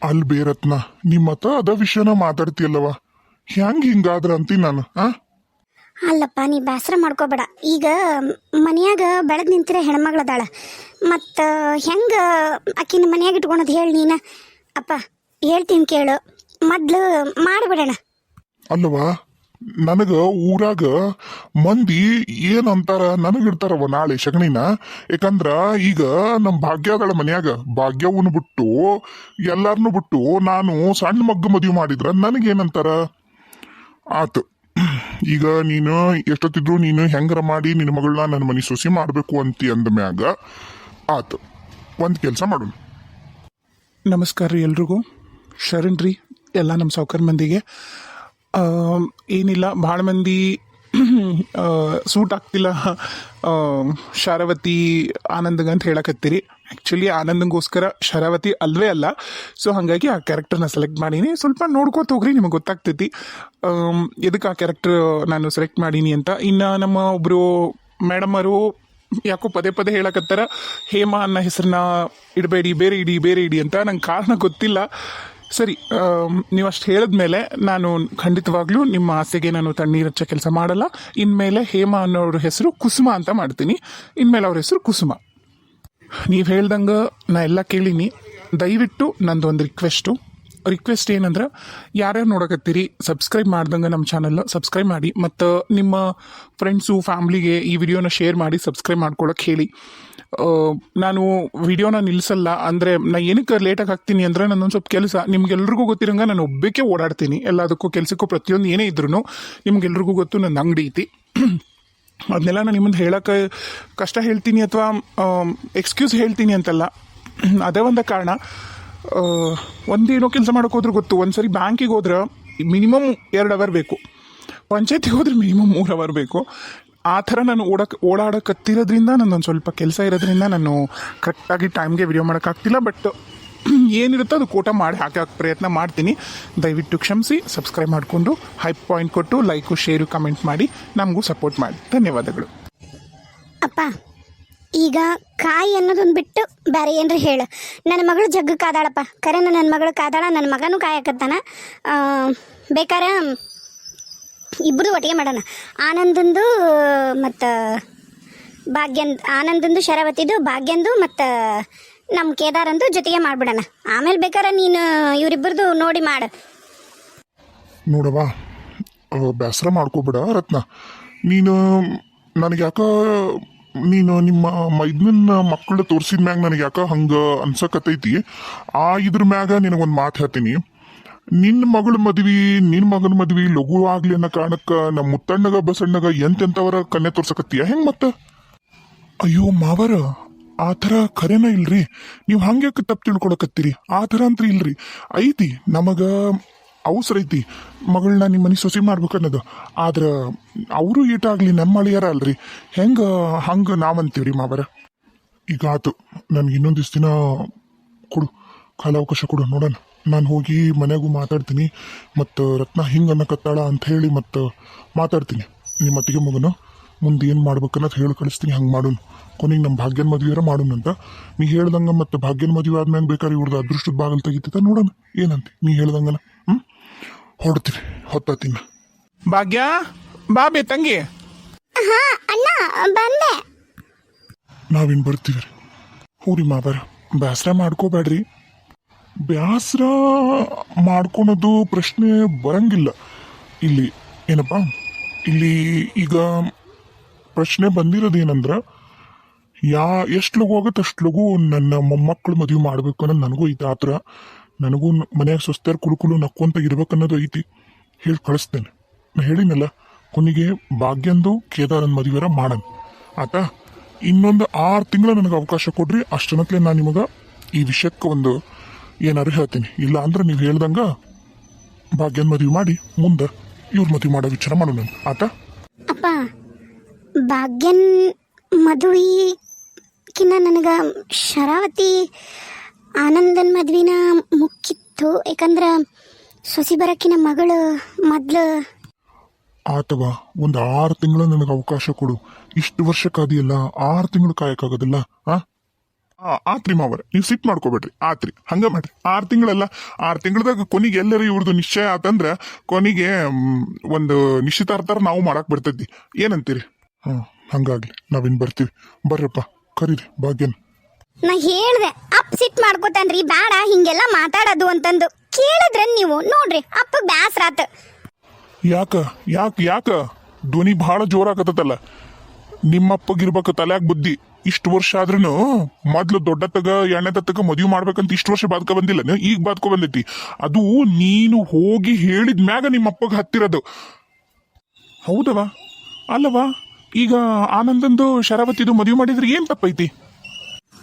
ಅಲ್ಲಿ ಬೇರತ್ನ ನಿಮ್ಮ ಮತ ಅದ ವಿಷಯನ ಮಾತಾಡ್ತಿಯಲ್ಲವ, ಹೆಂಗ್ ಹಿಂಗಾದ್ರ ಅಂತೀನಿ ನಾನು. ಅಲ್ಲಪ್ಪ, ನೀ ಬೇಸರ ಮಾಡ್ಕೋಬೇಡ. ಈಗ ಮನ್ಯಾಗ ಬೆಳೆದು ನಿಂತಿರೋ ಹೆಣ್ಮಗಳದಾಳ, ಮತ್ತು ಹೆಂಗೆ ಆಕಿನ ಮನ್ಯಾಗ ಇಟ್ಕೊಳೋದು ಹೇಳಿ ನೀನು. ಅಪ್ಪ ಹೇಳ್ತೀನಿ ಕೇಳು, ಮೊದ್ಲು ಮಾಡಿಬಿಡೋಣ. ಅಲ್ಲವಾ, ನನಗ ಊರಾಗ ಮಂದಿ ಏನಂತಾರ ನನಗಿಡ್ತಾರವ ನಾಳೆ ಶಗಣಿನ. ಯಾಕಂದ್ರ ಈಗ ನಮ್ಮ ಭಾಗ್ಯದಳ ಮನ್ಯಾಗ ಭಾಗ್ಯವನ್ನ ಬಿಟ್ಟು ಎಲ್ಲಾರನ್ನು ಬಿಟ್ಟು ನಾನು ಸಣ್ಣ ಮಗ್ಗ ಮದುವೆ ಮಾಡಿದ್ರ ನನಗೇನಂತಾರ. ಆತು, ಈಗ ನೀನು ಎಷ್ಟೊತ್ತಿದ್ರು ನೀನು ಹೆಂಗರ ಮಾಡಿ ನಿನ್ನ ಮಗಳನ್ನ ನನ್ನ ಮನೆ ಸೊಸಿ ಮಾಡಬೇಕು ಅಂತಿ ಅಂದ ಮ್ಯಾಗ ಆತು, ಒಂದು ಕೆಲಸ ಮಾಡೋಣ. ನಮಸ್ಕಾರ ರೀ ಎಲ್ರಿಗೂ, ಶರಣ್ ರೀ ಎಲ್ಲ ನಮ್ಮ ಸಾವ್ಕಾರ ಮಂದಿಗೆ. ಏನಿಲ್ಲ, ಭಾಳ ಮಂದಿ ಸೂಟ್ ಆಗ್ತಿಲ್ಲ ಶಾರಾವತಿ ಆನಂದ್ಗೆ ಅಂತ ಹೇಳಕತ್ತೀರಿ. ಆ್ಯಕ್ಚುಲಿ ಆನಂದಂಗೋಸ್ಕರ ಶರಾವತಿ ಅಲ್ವೇ ಅಲ್ಲ. ಸೊ ಹಾಗಾಗಿ ಆ ಕ್ಯಾರೆಕ್ಟರ್ನ ಸೆಲೆಕ್ಟ್ ಮಾಡೀನಿ. ಸ್ವಲ್ಪ ನೋಡ್ಕೋತ ಹೋಗ್ರಿ, ನಿಮಗೆ ಗೊತ್ತಾಗ್ತೈತಿ ಎದಕ್ಕೆ ಆ ಕ್ಯಾರೆಕ್ಟರ್ ನಾನು ಸೆಲೆಕ್ಟ್ ಮಾಡೀನಿ ಅಂತ. ಇನ್ನು ನಮ್ಮ ಒಬ್ಬರು ಮೇಡಮರು ಯಾಕೋ ಪದೇ ಪದೇ ಹೇಳಕತ್ತಾರ ಹೇಮಾ ಅನ್ನೋ ಹೆಸರನ್ನ ಇಡಬೇಡಿ, ಬೇರೆ ಇಡಿ ಅಂತ. ನಂಗೆ ಕಾರಣ ಗೊತ್ತಿಲ್ಲ. ಸರಿ, ನೀವು ಅಷ್ಟು ಹೇಳಿದ್ಮೇಲೆ ನಾನು ಖಂಡಿತವಾಗ್ಲೂ ನಿಮ್ಮ ಆಸೆಗೆ ನಾನು ತಣ್ಣೀರು ಹಚ್ಚೋ ಕೆಲಸ ಮಾಡಲ್ಲ. ಇನ್ಮೇಲೆ ಹೇಮಾ ಅನ್ನೋರ ಹೆಸರು ಕುಸುಮ ಅಂತ ಮಾಡ್ತೀನಿ. ಇನ್ಮೇಲೆ ಅವ್ರ ಹೆಸರು ಕುಸುಮ. ನೀವು ಹೇಳ್ದಂಗೆ ನಾ ಎಲ್ಲ ಕೇಳೀನಿ. ದಯವಿಟ್ಟು ನಂದು ಒಂದು ರಿಕ್ವೆಸ್ಟ್ ಏನಂದ್ರೆ, ಯಾರ್ಯಾರು ನೋಡಕತ್ತೀರಿ ಸಬ್ಸ್ಕ್ರೈಬ್ ಮಾಡ್ದಂಗೆ ನಮ್ಮ ಚಾನಲ್ ಸಬ್ಸ್ಕ್ರೈಬ್ ಮಾಡಿ, ಮತ್ತು ನಿಮ್ಮ ಫ್ರೆಂಡ್ಸು ಫ್ಯಾಮ್ಲಿಗೆ ಈ ವಿಡಿಯೋನ ಶೇರ್ ಮಾಡಿ ಸಬ್ಸ್ಕ್ರೈಬ್ ಮಾಡ್ಕೊಳಕ್ಕೆ ಹೇಳಿ. ನಾನು ವಿಡಿಯೋನ ನಿಲ್ಲಿಸಲ್ಲ. ಅಂದರೆ ನಾ ಏನಕ್ಕೆ ಲೇಟಾಗಿ ಹಾಕ್ತೀನಿ ಅಂದರೆ, ನನ್ನೊಂದು ಸ್ವಲ್ಪ ಕೆಲಸ ನಿಮ್ಗೆಲ್ರಿಗೂ ಗೊತ್ತಿರಂಗೆ ನಾನು ಒಬ್ಬಕ್ಕೆ ಓಡಾಡ್ತೀನಿ ಎಲ್ಲದಕ್ಕೂ, ಕೆಲಸಕ್ಕೂ ಪ್ರತಿಯೊಂದು ಏನೇ ಇದ್ರೂ. ನಿಮ್ಗೆಲ್ರಿಗೂ ಗೊತ್ತು ನನ್ನ ಅಂಗಡಿ ಐತಿ. ಅದನ್ನೆಲ್ಲ ನಾನು ನಿಮ್ಮದು ಹೇಳೋಕ್ಕೆ ಕಷ್ಟ ಹೇಳ್ತೀನಿ ಅಥವಾ ಎಕ್ಸ್ಕ್ಯೂಸ್ ಹೇಳ್ತೀನಿ ಅಂತಲ್ಲ, ಅದೇ ಒಂದು ಕಾರಣ. ಒಂದೇನೋ ಕೆಲಸ ಮಾಡೋಕೆ ಹೋದ್ರೆ ಗೊತ್ತು, ಒಂದು ಸರಿ ಬ್ಯಾಂಕಿಗೆ ಹೋದ್ರೆ ಮಿನಿಮಮ್ 2 ಅವರ್ ಬೇಕು, ಪಂಚಾಯತಿಗೆ ಹೋದ್ರೆ ಮಿನಿಮಮ್ 3 ಅವರ್ ಬೇಕು. ಆ ಥರ ನಾನು ಓಡಾಡಕತ್ತಿರೋದ್ರಿಂದ ನನ್ನೊಂದು ಸ್ವಲ್ಪ ಕೆಲಸ ಇರೋದ್ರಿಂದ ನಾನು ಕರೆಕ್ಟಾಗಿ ಟೈಮ್ಗೆ ವಿಡಿಯೋ ಮಾಡೋಕ್ಕಾಗ್ತಿಲ್ಲ. ಬಟ್ ಏನಿರುತ್ತೋ ಅದು ಕೋಟ ಮಾಡಿ ಹಾಕೋಕ್ಕೆ ಪ್ರಯತ್ನ ಮಾಡ್ತೀನಿ. ದಯವಿಟ್ಟು ಕ್ಷಮಿಸಿ, ಸಬ್ಸ್ಕ್ರೈಬ್ ಮಾಡಿಕೊಂಡು ಹೈಪ್ ಪಾಯಿಂಟ್ ಕೊಟ್ಟು ಲೈಕು ಶೇರು ಕಮೆಂಟ್ ಮಾಡಿ ನಮಗೂ ಸಪೋರ್ಟ್ ಮಾಡಿ. ಧನ್ಯವಾದಗಳು. ಅಪ್ಪ, ಈಗ ಕಾಯಿ ಅನ್ನೋದೊಂದು ಬಿಟ್ಟು ಬೇರೆ ಏನ್ರಿ ಹೇಳು. ನನ್ನ ಮಗಳು ಜಗ್ಗ ಕಾದಾಳಪ್ಪ, ಕರೆನ ನನ್ನ ಮಗಳು ಕಾದಾಳ, ನನ್ನ ಮಗನೂ ಕಾಯಕತ್ತಾನ. ಬೇಕಾರೆ ಇಬ್ಬರು ಒಟ್ಟಿಗೆ ಮಾಡೋಣ. ಆನಂದಂದು ಮತ್ತು ಆನಂದಂದು ಶರಾವತಿದು, ಭಾಗ್ಯಂದು ಮತ್ತು ನಮ್ಮ ಕೇದಾರಂದು ಜೊತೆಗೆ ಮಾಡಿಬಿಡೋಣ. ಆಮೇಲೆ ಬೇಕಾರೆ ನೀನು ಇವರಿಬ್ಬರದು ನೋಡಿ ಮಾಡು. ನೋಡವಾ, ಬೇಸರ ಮಾಡ್ಕೋಬೇಡ ರತ್ನ. ನೀನು ನನಗೆ ಯಾಕ ನೀನು ನಿಮ್ಮ ಇದನ್ನ ಮಕ್ಕಳು ತೋರಿಸಿದ ಮ್ಯಾಗ ನನಗೆ ಯಾಕ ಹಂಗೆ ಅನ್ಸಕತ್ತೈತಿ. ಇದ್ರ ಮ್ಯಾಗ ನಿನಗೊಂದು ಮಾತು ಹೇಳ್ತೀನಿ. ನಿನ್ನ ಮಗಳ ಮಗನ ಮದ್ವಿ ಲಘು ಆಗ್ಲಿ ಅನ್ನೋ ಕಾರಣಕ್ಕೆ ನಮ್ಮ ಮುತ್ತಣ್ಣಗ ಬಸಣ್ಣಗ ಎಂತೆಂಥವರ ಕನ್ಯೆ ತೋರ್ಸಕತ್ತೀಯ ಹೆಂಗ್ ಮತ್ತ? ಅಯ್ಯೋ ಮಾವರ, ಆ ಥರ ಖರೇನ ಇಲ್ರಿ. ನೀವು ಹಂಗೆ ತಪ್ಪು ತಿಳ್ಕೊಳಕತ್ತೀರಿ. ಆ ಥರ ಅಂತ ಇಲ್ರಿ. ಐತಿ, ನಮಗ ಅವಸರ ಐತಿ ಮಗಳನ್ನ ನಿಮ್ಮ ಮನೆ ಸೊಸಿ ಮಾಡ್ಬೇಕನ್ನೋದು. ಆದ್ರೆ ಅವರು ಈಟಾಗ್ಲಿ ನಮ್ಮ ಅಳಿಯಾರ ಅಲ್ರಿ, ಹಂಗೆ ನಾವಂತೀವ್ರಿ ಮಾವರ. ಈಗ ಆತು, ನನ್ಗೆ ಇನ್ನೊಂದು ದಿನ ಕೊಡು, ಕಾಲಾವಕಾಶ ಕೊಡು, ನೋಡೋಣ. ನಾನು ಹೋಗಿ ಮನೆಗೂ ಮಾತಾಡ್ತೀನಿ, ಮತ್ತು ರತ್ನ ಹಿಂಗೆ ಅನ್ನಕತ್ತಾಳ ಅಂತ ಹೇಳಿ ಮತ್ತು ಮಾತಾಡ್ತೀನಿ ನಿಮ್ಮ ಅತ್ತಿಗೆ ಮಗನ ಮುಂದೆ ಏನು ಮಾಡ್ಬೇಕನ್ನೋದು ಹೇಳಿ ಕಳಿಸ್ತೀನಿ. ಹಂಗೆ ಮಾಡೋಣ. ಕೊನೆಗೆ ನಮ್ಮ ಭಾಗ್ಯನ ಮದುವೆಯರ ಮಾಡೋಣ ಅಂತ ನೀ ಹೇಳ್ದಂಗೆ. ಮತ್ತು ಭಾಗ್ಯನ ಮದುವೆ ಆದ್ಮೇಲೆ ಬೇಕಾದ್ರೆ ಇವ್ರದ್ದು ಅದೃಷ್ಟದ ಬಾಗಲ್ ತೆಗಿತೈತ, ನೋಡೋಣ ಏನಂತ ನೀ ಹೇಳ್ದಂಗನ. ಹೊಡ್ತೀನಿ, ಹೊತ್ತಾತೀನಿ. ಭಾಗ್ಯ ಬಾಬೆ ತಂಗಿ. ಅಣ್ಣ ಬಂದೆ. ನಾವಿನ್ ಬರ್ತೀವಿ. ಹೂರಿ ಮಾವರ, ಬೇಸರ ಮಾಡ್ಕೋಬೇಡ್ರಿ. ಬೇಸರ ಮಾಡ್ಕೊಳೋದು ಪ್ರಶ್ನೆ ಬರಂಗಿಲ್ಲ ಇಲ್ಲಿ. ಏನಪ್ಪ, ಇಲ್ಲಿ ಈಗ ಪ್ರಶ್ನೆ ಬಂದಿರೋದೇನಂದ್ರೆ, ಎಷ್ಟು ಲಘು ಆಗುತ್ತೆ ಅಷ್ಟು ಲಘು ನನ್ನ ಮೊಮ್ಮಕ್ಕಳು ಮದುವೆ ಮಾಡ್ಬೇಕು ಅನ್ನೋದು ನನಗೂ ಐತಿ. ಆ ಥರ ನನಗೂ ಮನ್ಯಾಗ ಸ್ವಸ್ಥರ ಕುಳುಕುಲು ನಕ್ಕೊಂತ ಇರ್ಬೇಕನ್ನೋದು ಐತಿ. ಹೇಳಿ ಕಳಿಸ್ತೇನೆ. ನಾ ಹೇಳಿನಲ್ಲ, ಕೊನೆಗೆ ಭಾಗ್ಯಂದು ಕೇದಾರನ್ ಮದುವೆರ ಮಾಡೋಣ ಆತ. ಇನ್ನೊಂದು 6 ತಿಂಗಳು ನನಗೆ ಅವಕಾಶ ಕೊಡ್ರಿ. ಅಷ್ಟನತ್ಲೆ ನಾನು ನಿಮಗೆ ಈ ವಿಷಯಕ್ಕೆ ಒಂದು ಏನಾರು ಹೇಳ್ತೀನಿ. ಇಲ್ಲ ಅಂದ್ರೆ ನೀವು ಹೇಳ್ದಂಗ ಭಾಗ್ಯನ ಮದುವೆ ಮಾಡಿ ಮುಂದೆ ಇವ್ರ ಮದುವೆ ಮಾಡೋ ವಿಚಾರ ಮಾಡೋಣ ಆತ. ಅಪ್ಪ, ಭಾಗ್ಯನ್ ಮದುವೆಕಿನ್ನ ನನಗೆ ಶರಾವತಿ ಆನಂದನ್ ಮದ್ವಿನ ಮುಖ್ಯಿತ್ತು. ಯಾಕಂದ್ರೆ ಸೊಸಿ ಬರಕಿನ ಮಗಳು ಮೊದ್ಲು. ಆತವಾ, ಒಂದು 6 ತಿಂಗಳು ನನಗೆ ಅವಕಾಶ ಕೊಡು. ಇಷ್ಟು ವರ್ಷಕ್ಕಾದಿಯಲ್ಲ, 6 ತಿಂಗಳು ಕಾಯಕ್ಕಾಗೋದಿಲ್ಲ. ಆತ್ರಿ ಮಾವರ ನೀವು ಸಿಟ್ ಮಾಡ್ಕೋಬೇಡ್ರಿ ಆತ್ರಿ ಹಂಗ ಮಾಡ್ರಿ 6 ತಿಂಗಳಲ್ಲ 6 ತಿಂಗಳದಾಗ ಕೊನೆಗೆ ಎಲ್ಲರೂ ಇವ್ರದ್ದು ನಿಶ್ಚಯ ಆತಂದ್ರ ಕೊನೆಗೆ ಒಂದು ನಿಶ್ಚಿತಾರ್ಥ ನಾವು ಮಾಡಕ್ ಬರ್ತೈತಿ ಏನಂತೀರಿ ಹಂಗಾಗ್ಲಿ ನಾವಿನ್ ಬರ್ತೀವಿ ಬರ್ರಪ್ಪ ಕರೀರಿ ಭಾಗ್ಯನ್. ನಾ ಹೇಳ್ದೆ ಅಪ್ ಸಿಟ್ ಮಾಡ್ಕೋತಾನ್ರಿ ಬೇಡ ಹಿಂಗೆಲ್ಲ ಮಾತಾಡೋದು ಅಂತಂದು ಕೇಳಿದ್ರೆ ನೀವು ನೋಡ್ರಿ ಅಪ್ಪ ಬ್ಯಾಸ್ರ ಆತ. ಯಾಕ ಯಾಕ ಯಾಕ ಧ್ವನಿ ಭಾಳ ಜೋರಾಗತ್ತಲ್ಲ ನಿಮ್ಮಪ್ಪಗಿರ್ಬೇಕು ತಲ್ಯಾಗ ಬುದ್ಧಿ. ಇಷ್ಟು ವರ್ಷ ಆದ್ರೂ ಮೊದ್ಲು ದೊಡ್ಡತ್ತಗ ಎಣ್ಣೆತತ್ತಗ ಮದುವೆ ಮಾಡ್ಬೇಕಂತ ಇಷ್ಟು ವರ್ಷ ಬಾದ್ಕ ಬಂದಿಲ್ಲ ಈಗ ಬಾದ್ಕೊ ಬಂದೈತಿ. ಅದು ನೀನು ಹೋಗಿ ಹೇಳಿದ ಮ್ಯಾಗ ನಿಮ್ಮಪ್ಪಗೆ ಹತ್ತಿರೋದು ಹೌದವಾ ಅಲ್ಲವಾ? ಈಗ ಆನಂದಂದು ಶರಾವತಿದು ಮದುವೆ ಮಾಡಿದ್ರೆ ಏನ್ ತಪ್ಪೈತಿ?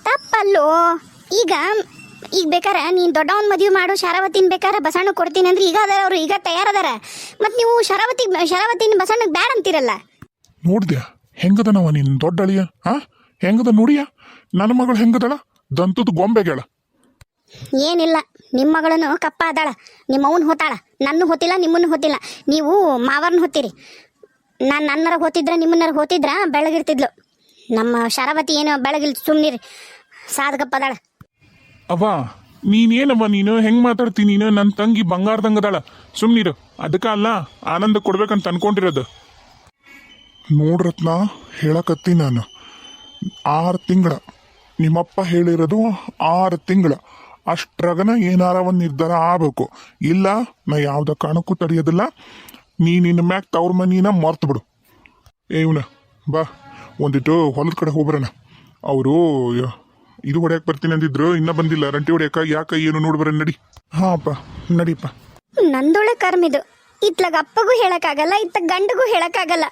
ತಪ್ಪಲ್ಲೋ. ಈಗ ಬೇಕಾರ ನೀನ್ ದೊಡ್ಡವನ್ ಮದುವೆ ಮಾಡು ಶಾರಾವತಿನ ಬೇಕಾರ ಬಸಣ್ಣ ಕೊಡ್ತೀನಿ ಅಂದ್ರೆ ಈಗ ಅದಾರ ಅವ್ರು ಈಗ ತಯಾರದಾರ. ಮತ್ ನೀವು ಶಾರಾವತಿನ ಬಸಣ್ಣಗ್ ಬ್ಯಾಡ ಅಂತೀರಲ್ಲ. ನೋಡ್ದ್ಯಾ ಹೆಂಗದನವ ನೀನ್ ದೊಡ್ಡ ಅಳಿಯ ಹೆಂಗದ ನೋಡಿಯ ನನ್ನ ಮಗಳು ಹೆಂಗದಳ ದಂತದ ಗೊಂಬೆಗಳ. ಏನಿಲ್ಲ ನಿಮ್ಮ ಮಗಳನ್ನು ಕಪ್ಪ ಅದಾಳ, ನಿಮ್ಮ ಅವನ್ ಹೋತಾಳ, ನನ್ನ ಹೊತ್ತಿಲ್ಲ ನಿಮ್ಮನ್ನು ಹೊತ್ತಿಲ್ಲ. ನೀವು ಮಾವರ್ನ ಹೊತ್ತೀರಿ. ನಾನು ನನ್ನರ ಹೊತ್ತಿದ್ರ ನಿಮ್ಮನ್ನರ ಹೊತ್ತಿದ್ರ ಬೆಳಗಿರ್ತಿದ್ಲು. ನಮ್ಮ ಶಾರಾವತಿ ಏನು ಬೆಳಗಿಲ್ ಸುಮ್ನಿರಿ ಸಾಧಕಪ್ಪ ಅದಾಳ. ಅವ್ವ ನೀನೇನವ್ವ ನೀನು ಹೆಂಗ್ ಮಾತಾಡ್ತೀನಿ ನೀನು? ನನ್ನ ತಂಗಿ ಬಂಗಾರದಂಗದಾಳ ಸುಮ್ನಿರು. ಅದಕ್ಕ ಅಲ್ಲ ಆನಂದ ಕೊಡ್ಬೇಕಂತ ಅನ್ಕೊಂಡಿರೋದು. ನೋಡ್ರತ್ನ ಹೇಳಕತ್ತಿ ನಾನು 6 ತಿಂಗಳ ನಿಮ್ಮಪ್ಪ ಹೇಳಿರೋದು 6 ತಿಂಗಳ ಅಷ್ಟ್ರಗನ ಏನಾರ ಒಂದು ನಿರ್ಧಾರ ಆಗ್ಬೇಕು. ಇಲ್ಲ ನಾ ಯಾವ್ದ ಕಾರಣಕ್ಕೂ ತಡೆಯೋದಿಲ್ಲ. ನಿನ್ನ ಮ್ಯಾಗ ತವ್ರ ಮನಿನ ಮರ್ತು ಬಿಡು. ಇವನ ಬಾ ಒಂದಿಟ್ಟು ಹೊಲದ ಕಡೆ ಹೋಗ್ಬರೋಣ. ಅವರು ಇದು ಹೊಡ್ಯಾಕ ಬರ್ತೀನಿ ಅಂದಿದ್ರು ಇನ್ನೂ ಬಂದಿಲ್ಲ. ರಂಟಿ ಹೊಡ್ಯಾಕ ಯಾಕ ಏನು ನೋಡ್ಬರ ನಡಿ. ಹಾ ಅಪ್ಪ ನಡಿಪ್ಪ. ನಂದೊಳೆ ಕರ್ಮಿದು. ಇತ್ಲಾಗ ಅಪ್ಪಗೂ ಹೇಳಕ್ಕಾಗಲ್ಲ, ಇತ್ತ ಗಂಡಗೂ ಹೇಳಕ್ಕಾಗಲ್ಲ.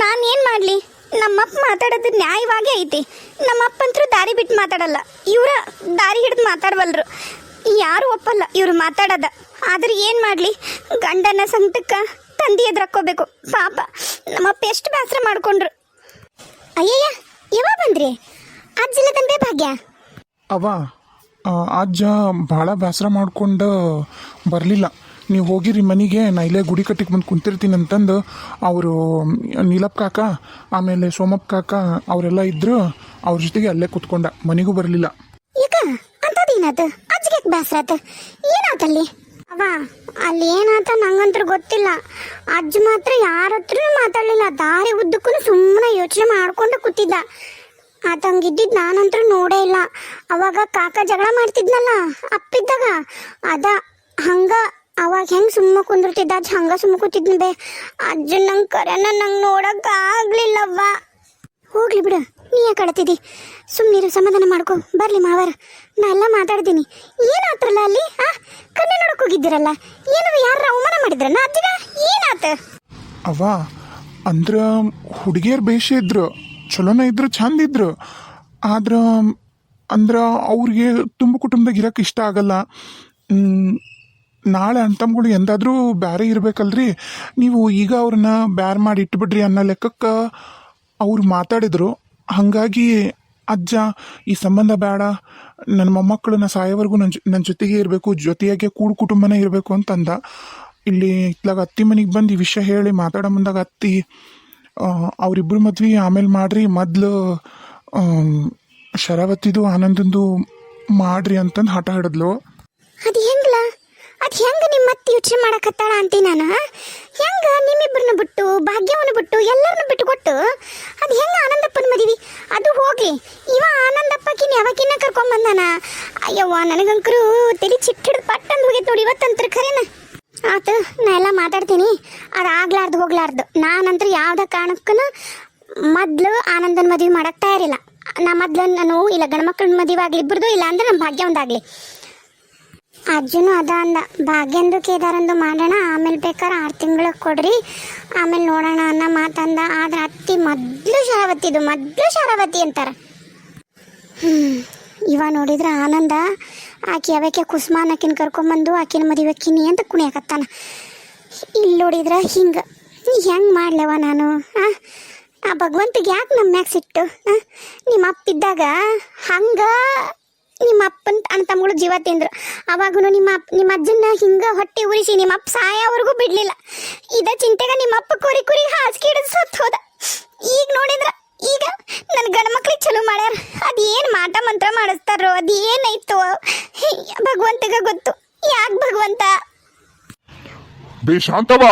ನಾನು ಏನು ಮಾಡಲಿ? ನಮ್ಮಪ್ಪ ಮಾತಾಡೋದು ನ್ಯಾಯವಾಗೇ ಐತಿ. ನಮ್ಮಪ್ಪಂತರೂ ದಾರಿ ಬಿಟ್ಟು ಮಾತಾಡಲ್ಲ, ಇವರ ದಾರಿ ಹಿಡಿದು ಮಾತಾಡವಲ್ರು. ಯಾರು ಒಪ್ಪಲ್ಲ ಇವ್ರು ಮಾತಾಡೋದ. ಆದ್ರೆ ಏನು ಮಾಡಲಿ, ಗಂಡನ ಸಂಕಟಕ್ಕೆ ತಂದಿ ಎದುರಾಕೋಬೇಕು. ಪಾಪ ನಮ್ಮಪ್ಪ ಎಷ್ಟು ಬೇಸರ ಮಾಡ್ಕೊಂಡ್ರು. ಅಯ್ಯಯ್ಯ ಯಾವಾಗ ಬಂದ್ರಿ? ಅಜ್ಜಿಲ್ಲ ತಂದೆ ಭಾಗ್ಯ ಅವ ಅಜ್ಜ ಭಾಳ ಬೇಸರ ಮಾಡ್ಕೊಂಡು ಬರಲಿಲ್ಲ. ನೀವು ಹೋಗಿರಿ ಮನೆಗೆ, ನಾ ಇಲ್ಲೇ ಗುಡಿ ಕಟ್ಟಿಗೆ ಬಂದು ಕುಂತಿರ್ತೀನಿ ಅಂತಂದು ಅವರು ನೀಲಪ್ಪ ಕಾಕ ಆಮೇಲೆ ಸೋಮಪ್ಪ ಕಾಕ ಅವರೆಲ್ಲ ಇದ್ರು. ಅವ್ರ ಜೊತೆಗೆ ಅಲ್ಲೇ ಕುತ್ಕೊಂಡ, ಮನೆಗೂ ಬರಲಿಲ್ಲ. ಈಗ ಅಂತದೇನಾತ? ಅಜ್ಜಿಗೆ ಬೇಸರ ಆತ? ಏನಾತಲ್ಲಿ? ಅವ ಅಲ್ಲಿ ಏನಾತ ನಂಗಂತೂ ಗೊತ್ತಿಲ್ಲ. ಅಜ್ಜ ಮಾತ್ರ ಯಾರ ಹತ್ರನೂ ಮಾತಾಡಲಿಲ್ಲ. ದಾರಿ ಉದ್ದಕ್ಕೂ ಸುಮ್ಮನೆ ಯೋಚನೆ ಮಾಡ್ಕೊಂಡು ಕೂತಿದ್ದ. ಆತಂಗಿದ್ದಿದ್ದು ನಾನಂತೂ ನೋಡೇ ಇಲ್ಲ. ಅವಾಗ ಕಾಕ ಜಗಳ ಮಾಡ್ತಿದ್ನಲ್ಲ ಅಪ್ಪಿದ್ದಾಗ, ಅದ ಹಂಗ ಅವಾಗ ಹೆಂಗೆ ಸುಮ್ಮ ಕುಂದಿರ್ತಿದ್ದ ಅಜ್ಜ ಹಂಗ ಸುಮ್ಮ ಕೂತಿದ್ನ ಬೇ. ಅಜ್ಜ ನಂಗೆ ಕರೆನ ನಂಗೆ ನೋಡಕ್ ಆಗ್ಲಿಲ್ಲವ್ವ. ಹೋಗ್ಲಿ ಬಿಡು, ನೀ ಯಾಕೆ ಕಳ್ತಿದ್ದಿ? ಸುಮ್ಮನಿರು, ಸಮಾಧಾನ ಮಾಡ್ಕೊ. ಬರ್ಲಿ ಮಾವರ, ನಾ ಎಲ್ಲ ಮಾತಾಡ್ತೀನಿ. ಏನಾತ್ರಲ್ಲ ಅಲ್ಲಿ? ಕಣ್ಣು ನೋಡಕ್ ಹೋಗಿದ್ದೀರಲ್ಲ, ಏನವ ಯಾರ ಅವಮಾನ ಮಾಡಿದ್ರನ್ನ ಅಜ್ಜಿಗ? ಏನಾತ? ಅವ ಅಂದ್ರ ಹುಡುಗಿಯರು ಬೇಷ ಇದ್ರು, ಚಲೋನ ಇದ್ರು, ಚಂದ ಇದ್ರು. ಆದ್ರ ಅಂದ್ರ ಅವ್ರಿಗೆ ತುಂಬ ಕುಟುಂಬದಾಗ ಇರಕ್ಕೆ ಇಷ್ಟ ಆಗಲ್ಲ. ನಾಳೆ ಅಣ್ತಮ್ಗಳು ಎಂದಾದ್ರೂ ಬ್ಯಾರೆ ಇರ್ಬೇಕಲ್ರಿ. ನೀವು ಈಗ ಅವ್ರನ್ನ ಬ್ಯಾರೆ ಮಾಡಿ ಇಟ್ಬಿಡ್ರಿ ಅನ್ನೋ ಲೆಕ್ಕಕ್ಕೆ ಅವ್ರು ಮಾತಾಡಿದ್ರು. ಹಾಗಾಗಿ ಅಜ್ಜ ಈ ಸಂಬಂಧ ಬೇಡ, ನನ್ನ ಮೊಮ್ಮಕ್ಕಳನ್ನ ಸಾಯೋವರೆಗೂ ನನ್ನ ಜೊತೆಗೆ ಇರಬೇಕು, ಜೊತೆಯಾಗೆ ಕೂಡು ಕುಟುಂಬನೇ ಇರಬೇಕು ಅಂತಂದ. ಇಲ್ಲಿ ಇತ್ಲಾಗ ಅತ್ತಿ ಮನೆಗೆ ಬಂದು ಈ ವಿಷಯ ಹೇಳಿ ಮಾತಾಡೋ ಮುಂದಾಗ ಅತ್ತಿ ಅವರಿಬ್ಬರು ಮದ್ವೆ ಆಮೇಲೆ ಮಾಡ್ರಿ, ಮೊದಲು ಶರಾವತಿದು ಆನಂದಂದು ಮಾಡ್ರಿ ಅಂತಂದು ಹಠ ಹಿಡಿದ್ಲು. ಅದು ಹೆಂಗ್ಲ? ಅದು ಹೆಂಗ ನಿಮ್ಮ ಮತ್ತೆ ಯೋಚನೆ ಮಾಡಕತ್ತಾಳ ಅಂತಿ ನಾನು? ಹೆಂಗ ನಿಮ್ಮಿಬ್ಬರನ್ನ ಬಿಟ್ಟು ಭಾಗ್ಯವನ್ನು ಬಿಟ್ಟು ಎಲ್ಲರನ್ನು ಬಿಟ್ಟು ಕೊಟ್ಟು ಅದು ಹೆಂಗ ಆನಂದಪ್ಪನ ಮದುವೆ? ಅದು ಹೋಗ್ಲಿ, ಇವ ಆನಂದಪ್ಪಕಿನ ಯಾವಕಿನ್ನ ಕರ್ಕೊಂಬಂದಾನ? ಅಯ್ಯವ್ವ ನನಗಂಕರು ತಲೆ ಚಿಟ್ಟಿಡ್ದು ಪಟ್ಟಂದು ಹೋಗೈತೆ ನೋಡಿ ಇವತ್ತಂತ್ರ. ಖರೇನ ಆತು, ನಾ ಎಲ್ಲ ಮಾತಾಡ್ತೀನಿ. ಅದು ಆಗ್ಲಾರ್ದು ಹೋಗ್ಲಾರ್ದು ನಾನಂತ್ರ ಯಾವ್ದ ಕಾರಣಕ್ಕೂ ಮೊದ್ಲು ಆನಂದನ ಮದುವೆ ಮಾಡಕ್ ತಯಾರಿಲ್ಲ. ನಾ ಮೊದ್ಲು ನಾನು ಇಲ್ಲ ಗಂಡ್ಮಕ್ಳ ಮದುವೆ ಆಗ್ಲಿ ಇಬ್ಬರದು, ಇಲ್ಲ ಅಂದ್ರೆ ನಮ್ಮ ಭಾಗ್ಯ ಒಂದಾಗ್ಲಿ. ಅಜ್ಜನು ಅದ ಅಂದ, ಭಾಗ್ಯಂದು ಕೇದಾರಂದು ಮಾಡೋಣ, ಆಮೇಲೆ ಬೇಕಾದ್ರೆ 6 ತಿಂಗಳು ಕೊಡ್ರಿ, ಆಮೇಲೆ ನೋಡೋಣ ಅನ್ನೋ ಮಾತಂದ. ಆದ್ರೆ ಅತ್ತಿ ಮೊದ್ಲು ಶಾರಾವತಿ ಅಂತಾರ. ಇವ ನೋಡಿದ್ರೆ ಆನಂದ ಆಕೆ ಅವಕ್ಕೆ ಕುಸುಮಾನ್ ಆಕಿನ ಕರ್ಕೊಂಬಂದು ಆಕಿನ ಮದುವೆಕ್ಕಿನಿ ಅಂತ ಕುಣಿಯಕತ್ತಾನ. ಇಲ್ಲಿ ನೋಡಿದ್ರೆ ಹಿಂಗೆ ಹೆಂಗೆ ಮಾಡ್ಲವ ನಾನು? ಆ ಭಗವಂತಿಗೆ ಯಾಕೆ ನಮ್ಮ ಮ್ಯಾಗ ಸಿಟ್ಟು? ನಿಮ್ಮ ಅಪ್ಪಿದ್ದಾಗ ಹಂಗೆ ನಿಮ್ಮ ಅಪ್ಪನ ಅಣ್ಣ ತಮ್ಮಗಳು ಜೀವ ತಿಂದ್ರು. ಅವಾಗೂ ನಿಮ್ಮ ಅಜ್ಜನ ಹಿಂಗೆ ಹೊಟ್ಟೆ ಉರಿಸಿ ನಿಮ್ಮ ಅಪ್ಪ ಸಾಯೋವರೆಗೂ ಬಿಡಲಿಲ್ಲ. ಇದ ಚಿಂತೆಗೆ ನಿಮ್ಮ ಅಪ್ಪ ಕುರಿ ಹಾಸಿಗೆ ಹಿಡಿದು ಸತ್ತು ಹೋದ. ಈಗ ನೋಡಿದ್ರೆ ಈಗ ನನ್ನ ಗಂಡ ಮಕ್ಳಿಗೆ ಚಲೋ ಮಾಡ್ಯಾರ ಅದೇನು ಮಾಟ ಮಂತ್ರ ಮಾಡಿಸ್ತಾರೋ ಅದೇನಾಯ್ತು ಭಗವಂತಗ ಗೊತ್ತು ಯಾಕೆ ಭಗವಂತ ಬೇ ಶಾಂತವಾ